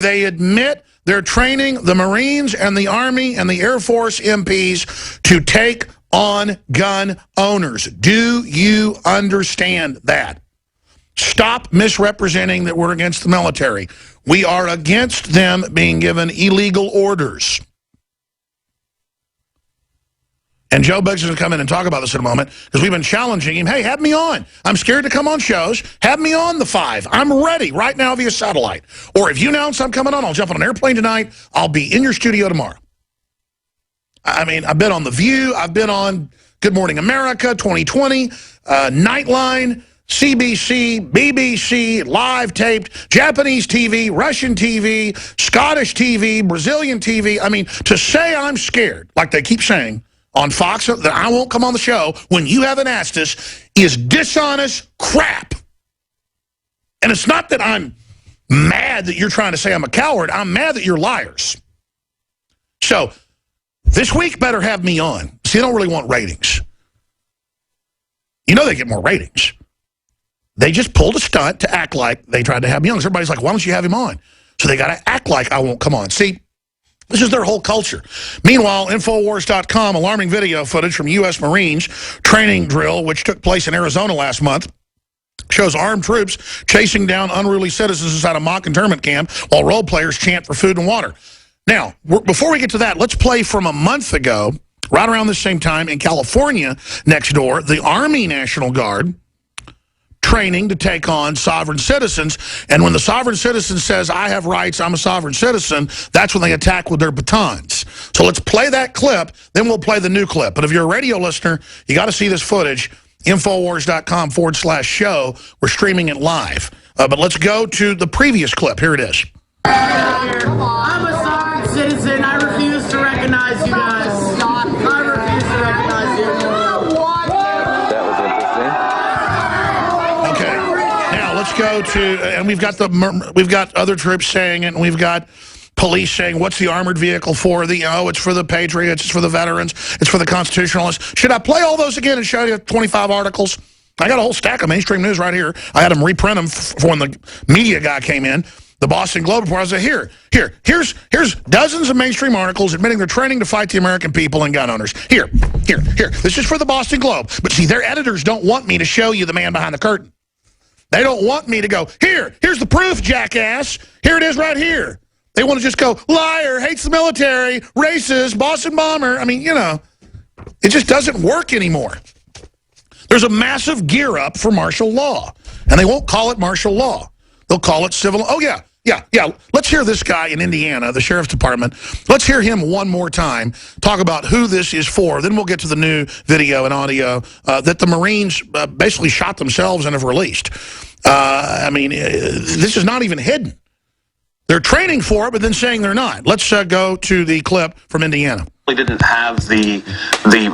They admit they're training the Marines and the Army and the Air Force MPs to take on gun owners. Do you understand that? Stop misrepresenting that we're against the military. We are against them being given illegal orders. And Joe Biggs is going to come in and talk about this in a moment because we've been challenging him. Hey, have me on. I'm scared to come on shows. Have me on the 5. I'm ready right now via satellite. Or if you announce I'm coming on, I'll jump on an airplane tonight. I'll be in your studio tomorrow. I mean, I've been on The View. I've been on Good Morning America, 2020, Nightline, CBC, BBC, live taped, Japanese TV, Russian TV, Scottish TV, Brazilian TV. I mean, to say I'm scared, like they keep saying, on Fox, that I won't come on the show when you haven't asked us, is dishonest crap. And it's not that I'm mad that you're trying to say I'm a coward. I'm mad that you're liars. So this week better have me on. See, they don't really want ratings. You know they get more ratings. They just pulled a stunt to act like they tried to have me on. Everybody's like, why don't you have him on? So they got to act like I won't come on. See, this is their whole culture. Meanwhile, Infowars.com, alarming video footage from U.S. Marines training drill, which took place in Arizona last month, shows armed troops chasing down unruly citizens inside a mock internment camp while role players chant for food and water. Now, before we get to that, let's play from a month ago, right around the same time in California, next door, the Army National Guard training to take on sovereign citizens. And when the sovereign citizen says, I have rights, I'm a sovereign citizen, that's when they attack with their batons. So let's play that clip, then we'll play the new clip. But if you're a radio listener, you got to see this footage, Infowars.com/show. We're streaming it live. But let's go to the previous clip. Here it is. I'm a sovereign citizen. I refuse to recognize you guys. I refuse to recognize you. That was interesting. Okay, now let's go to, and we've got other troops saying it, and we've got police saying, what's the armored vehicle for? It's for the patriots, it's for the veterans, it's for the constitutionalists. Should I play all those again and show you 25 articles? I got a whole stack of mainstream news right here. I had them reprint them for when the media guy came in. The Boston Globe report, I said, here's dozens of mainstream articles admitting they're training to fight the American people and gun owners. Here. This is for the Boston Globe. But see, their editors don't want me to show you the man behind the curtain. They don't want me to go, here's the proof, jackass. Here it is right here. They want to just go, liar, hates the military, racist, Boston bomber. I mean, you know, it just doesn't work anymore. There's a massive gear up for martial law. And they won't call it martial law. They'll call it civil. Oh, yeah. Let's hear this guy in Indiana, the sheriff's department. Let's hear him one more time talk about who this is for. Then we'll get to the new video and audio that the Marines basically shot themselves and have released. I mean, this is not even hidden. They're training for it, but then saying they're not. Let's go to the clip from Indiana. Didn't have the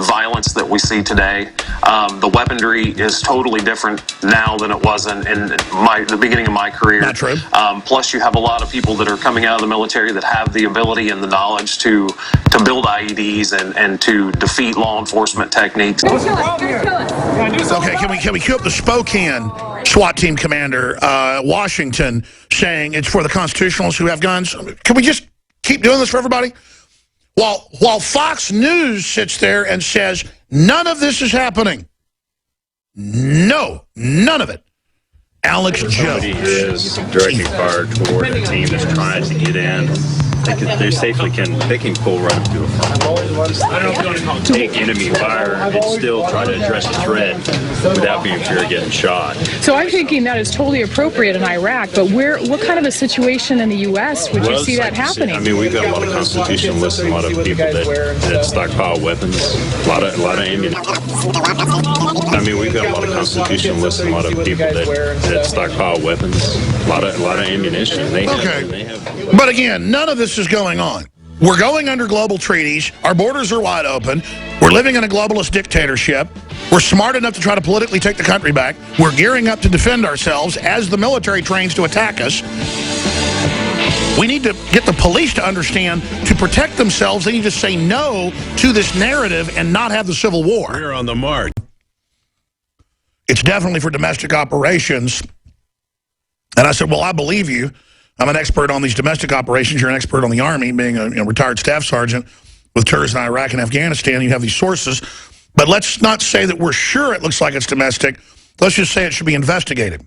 violence that we see today. The weaponry is totally different now than it was in the beginning of my career. Not true. Plus, you have a lot of people that are coming out of the military that have the ability and the knowledge to build IEDs and to defeat law enforcement techniques. Okay, can we cue up the Spokane SWAT team commander, Washington, saying it's for the constitutionalists who have guns? Can we just keep doing this for everybody? While Fox News sits there and says, none of this is happening. No, none of it. Alex Jones is directing fire toward a team that's trying to get in. They safely can pull right up to a front wall. Take enemy fire and still try to address the threat without being fear of getting shot. So I'm thinking that is totally appropriate in Iraq, but what kind of a situation in the U.S. would you see that happening? I mean, we've got a lot of constitutionalists and a lot of people that stockpile weapons, a lot of ammunition. I mean, we've got a lot of constitutionalists and a lot of people that stockpile weapons, a lot of ammunition. They have. But again, none of this is going on. We're going under global treaties. Our borders are wide open. We're living in a globalist dictatorship. We're smart enough to try to politically take the country back. We're gearing up to defend ourselves as the military trains to attack us. We need to get the police to understand to protect themselves. They need to say no to this narrative and not have the Civil War. We're on the march. It's definitely for domestic operations. And I said, well, I believe you. I'm an expert on these domestic operations. You're an expert on the Army, being a retired staff sergeant with tours in Iraq and Afghanistan. You have these sources. But let's not say that we're sure it looks like it's domestic. Let's just say it should be investigated.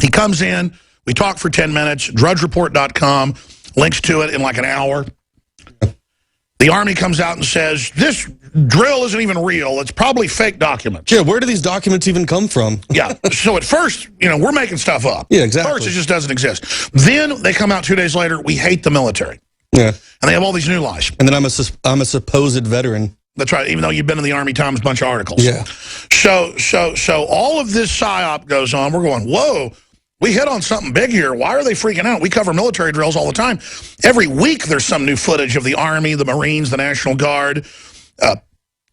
He comes in. We talk for 10 minutes. DrudgeReport.com links to it in like an hour. The Army comes out and says, this drill isn't even real. It's probably fake documents. Yeah, where do these documents even come from? Yeah, so at first, we're making stuff up. Yeah, exactly. First, it just doesn't exist. Then they come out 2 days later, we hate the military. Yeah. And they have all these new lies. And then I'm a supposed veteran. That's right, even though you've been in the Army Times bunch of articles. Yeah. So all of this psyop goes on. We're going, whoa, we hit on something big here. Why are they freaking out? We cover military drills all the time. Every week there's some new footage of the Army, the Marines, the National Guard,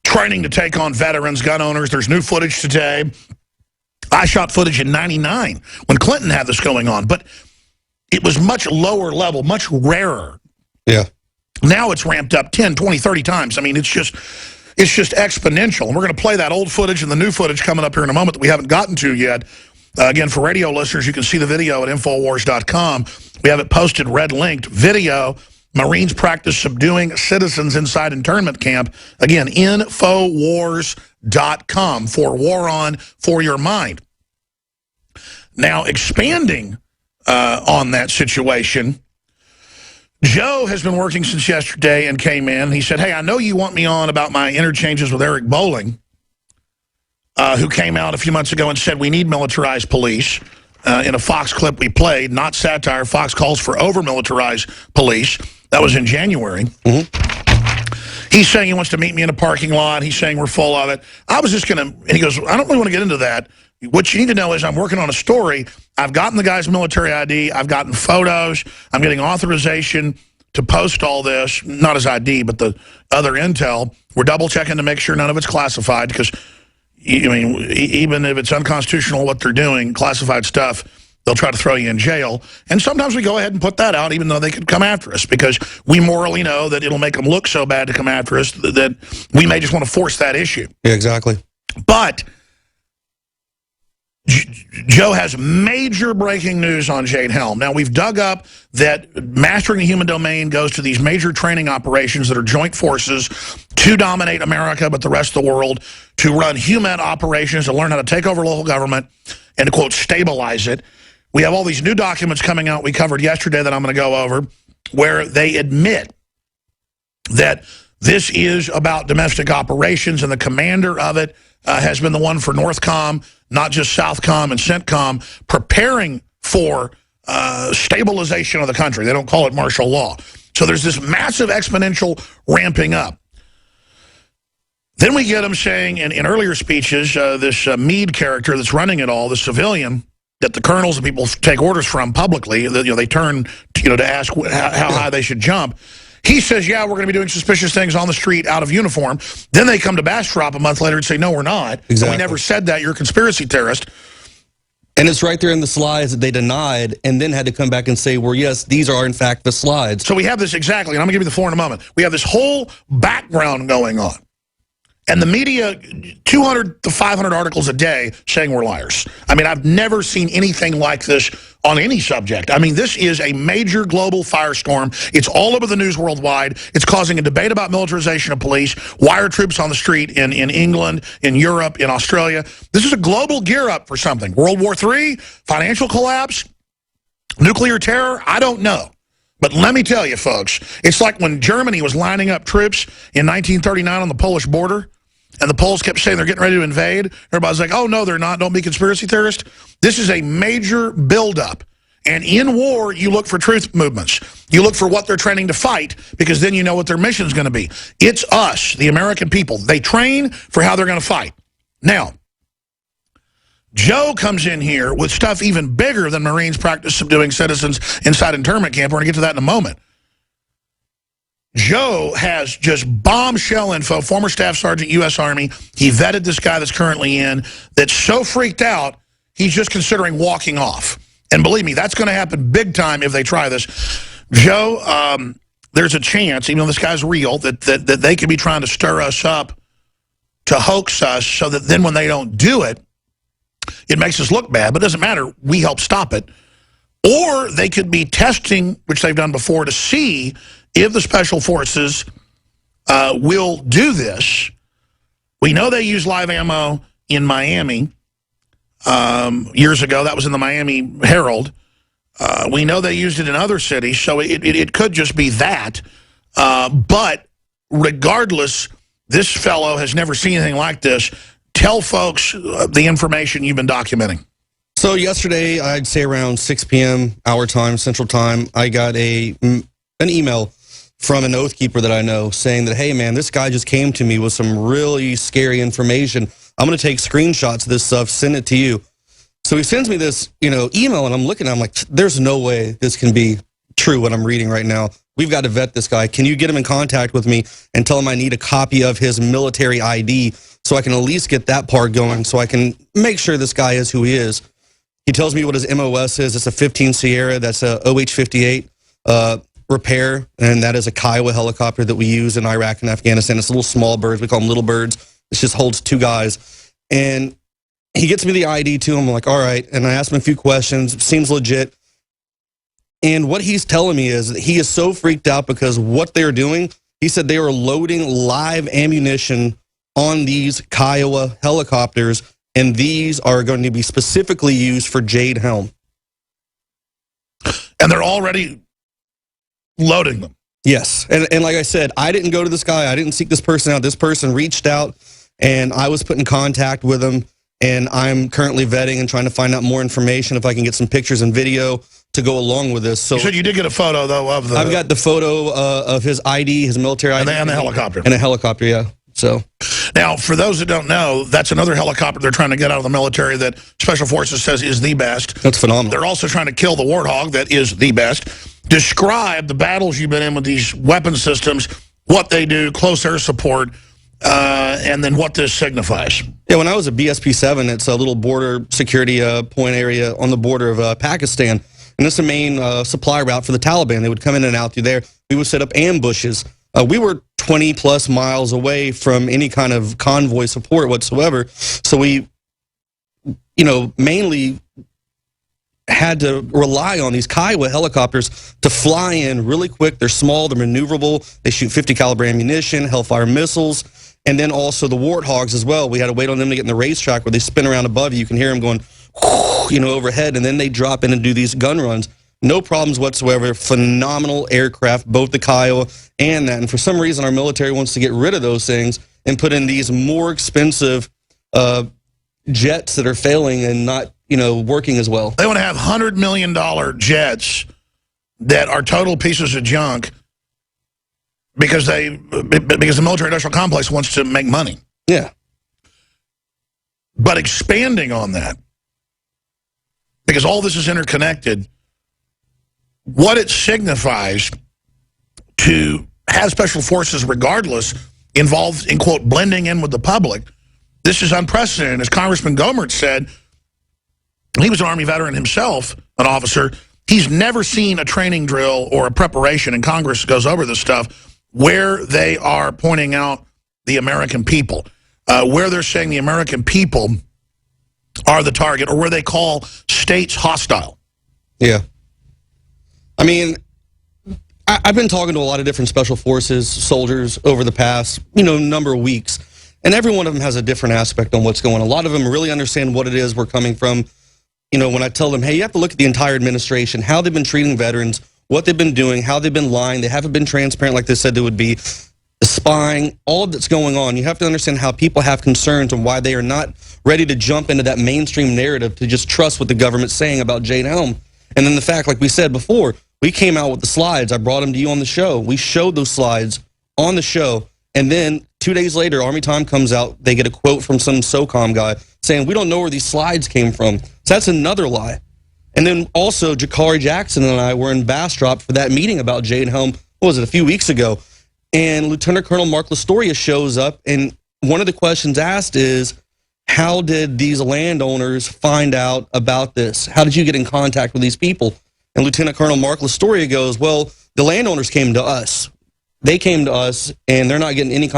training to take on veterans, gun owners. There's new footage today. I shot footage in '99 when Clinton had this going on, but it was much lower level, much rarer. Yeah. Now it's ramped up 10, 20, 30 times. I mean, it's just exponential. And we're going to play that old footage and the new footage coming up here in a moment that we haven't gotten to yet. Again, for radio listeners, you can see the video at Infowars.com. We have it posted, red-linked, video, Marines practice subduing citizens inside internment camp. Again, Infowars.com, for war on, for your mind. Now, expanding on that situation, Joe has been working since yesterday and came in. He said, hey, I know you want me on about my interchanges with Eric Bolling, who came out a few months ago and said we need militarized police. In a Fox clip we played, not satire, Fox calls for over-militarized police. That was in January. He's saying he wants to meet me in a parking lot. He's saying we're full of it. I was just going to, and he goes, I don't really want to get into that. What you need to know is I'm working on a story. I've gotten the guy's military ID. I've gotten photos. I'm getting authorization to post all this, not his ID, but the other intel. We're double-checking to make sure none of it's classified because, I mean, even if it's unconstitutional what they're doing, classified stuff, they'll try to throw you in jail. And sometimes we go ahead and put that out, even though they could come after us, because we morally know that it'll make them look so bad to come after us that we may just want to force that issue. Yeah, exactly. But Joe has major breaking news on Jade Helm. Now, we've dug up that Mastering the Human Domain goes to these major training operations that are joint forces to dominate America, but the rest of the world, to run human operations, to learn how to take over local government and to, quote, stabilize it. We have all these new documents coming out we covered yesterday that I'm going to go over, where they admit that this is about domestic operations, and the commander of it has been the one for Northcom, not just Southcom and CENTCOM, preparing for stabilization of the country. They don't call it martial law. So there's this massive exponential ramping up. Then we get them saying in earlier speeches, this Meade character that's running it all, the civilian, that the colonels and people take orders from publicly, that, they turn to ask how high they should jump. He says, yeah, we're going to be doing suspicious things on the street out of uniform. Then they come to Bastrop a month later and say, no, we're not. Exactly. And we never said that. You're a conspiracy theorist. And it's right there in the slides that they denied and then had to come back and say, well, yes, these are in fact the slides. So we have this exactly, and I'm going to give you the floor in a moment. We have this whole background going on. And the media, 200 to 500 articles a day saying we're liars. I mean, I've never seen anything like this on any subject. I mean, this is a major global firestorm. It's all over the news worldwide. It's causing a debate about militarization of police. Why are troops on the street in England, in Europe, in Australia? This is a global gear up for something. World War III, financial collapse, nuclear terror, I don't know. But let me tell you, folks, it's like when Germany was lining up troops in 1939 on the Polish border, and the Poles kept saying they're getting ready to invade. Everybody's like, oh, no, they're not. Don't be conspiracy theorists. This is a major buildup. And in war, you look for truth movements. You look for what they're training to fight, because then you know what their mission is going to be. It's us, the American people. They train for how they're going to fight. Now, Joe comes in here with stuff even bigger than Marines practice subduing citizens inside internment camp. We're going to get to that in a moment. Joe has just bombshell info, former Staff Sergeant, U.S. Army. He vetted this guy that's currently in, that's so freaked out, he's just considering walking off. And believe me, that's going to happen big time if they try this. Joe, there's a chance, even though this guy's real, that they could be trying to stir us up to hoax us so that then when they don't do it, it makes us look bad. But it doesn't matter. We help stop it. Or they could be testing, which they've done before, to see if the special forces will do this. We know they use live ammo in Miami years ago. That was in the Miami Herald. We know they used it in other cities, so it could just be that. But regardless, this fellow has never seen anything like this. Tell folks the information you've been documenting. So yesterday, I'd say around 6 p.m. our time, Central Time, I got an email from an Oath Keeper that I know saying that, hey, man, this guy just came to me with some really scary information. I'm going to take screenshots of this stuff, send it to you. So he sends me this, email, and I'm looking, I'm like, there's no way this can be true, what I'm reading right now. We've got to vet this guy. Can you get him in contact with me and tell him I need a copy of his military ID so I can at least get that part going so I can make sure this guy is who he is? He tells me what his MOS is. It's a 15 Sierra. That's a OH-58 repair, and that is a Kiowa helicopter that we use in Iraq and Afghanistan. It's little small birds. We call them little birds. It just holds 2 guys. And he gets me the ID to him. I'm like, all right. And I ask him a few questions. It seems legit. And what he's telling me is that he is so freaked out because what they're doing, he said they are loading live ammunition on these Kiowa helicopters, and these are going to be specifically used for Jade Helm. And they're already loading them. Yes. And like I said, I didn't go to this guy. I didn't seek this person out. This person reached out, and I was put in contact with him, and I'm currently vetting and trying to find out more information if I can get some pictures and video to go along with this. So you said you did get a photo, though, of the... I've got the photo of his ID, his military ID. And the helicopter. And a helicopter, yeah. So now, for those that don't know, that's another helicopter they're trying to get out of the military that Special Forces says is the best. That's phenomenal. They're also trying to kill the Warthog that is the best. Describe the battles you've been in with these weapon systems, what they do, close air support, and then what this signifies. Yeah, when I was at BSP-7, it's a little border security point area on the border of Pakistan. And this is the main supply route for the Taliban. They would come in and out through there. We would set up ambushes. We were 20-plus miles away from any kind of convoy support whatsoever. So we, mainly had to rely on these Kiowa helicopters to fly in really quick. They're small, they're maneuverable. They shoot 50 caliber ammunition, Hellfire missiles, and then also the Warthogs as well. We had to wait on them to get in the racetrack where they spin around above you. You can hear them going, overhead, and then they drop in and do these gun runs. No problems whatsoever. Phenomenal aircraft, both the Kiowa and that. And for some reason, our military wants to get rid of those things and put in these more expensive jets that are failing and not, working as well. They want to have $100 million jets that are total pieces of junk because the military-industrial complex wants to make money. Yeah. But expanding on that, because all this is interconnected, what it signifies to have special forces, regardless, involved in, quote, blending in with the public, this is unprecedented. As Congressman Gohmert said, he was an Army veteran himself, an officer. He's never seen a training drill or a preparation, and Congress goes over this stuff, where they are pointing out the American people, where they're saying the American people are the target, or where they call states hostile. Yeah. I mean, I've been talking to a lot of different special forces soldiers over the past, number of weeks, and every one of them has a different aspect on what's going on. A lot of them really understand what it is we're coming from. When I tell them, hey, you have to look at the entire administration, how they've been treating veterans, what they've been doing, how they've been lying. They haven't been transparent like they said they would be. The spying, all that's going on. You have to understand how people have concerns and why they are not ready to jump into that mainstream narrative to just trust what the government's saying about Jade Helm. And then the fact, like we said before, we came out with the slides. I brought them to you on the show. We showed those slides on the show. And then 2 days later, Army Time comes out. They get a quote from some SOCOM guy saying, we don't know where these slides came from. So that's another lie. And then also, Jakari Jackson and I were in Bastrop for that meeting about Jade Helm, what was it, a few weeks ago. And Lieutenant Colonel Mark Lastoria shows up, and one of the questions asked is, how did these landowners find out about this? How did you get in contact with these people? And Lieutenant Colonel Mark Lastoria goes, well, the landowners came to us. They came to us, and they're not getting any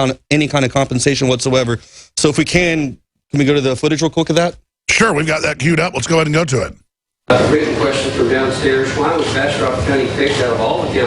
kind of compensation whatsoever. So if we can we go to the footage real quick of that? Sure, we've got that queued up. Let's go ahead and go to it. Written question from downstairs. Why was Bastrop County picked out of all the counties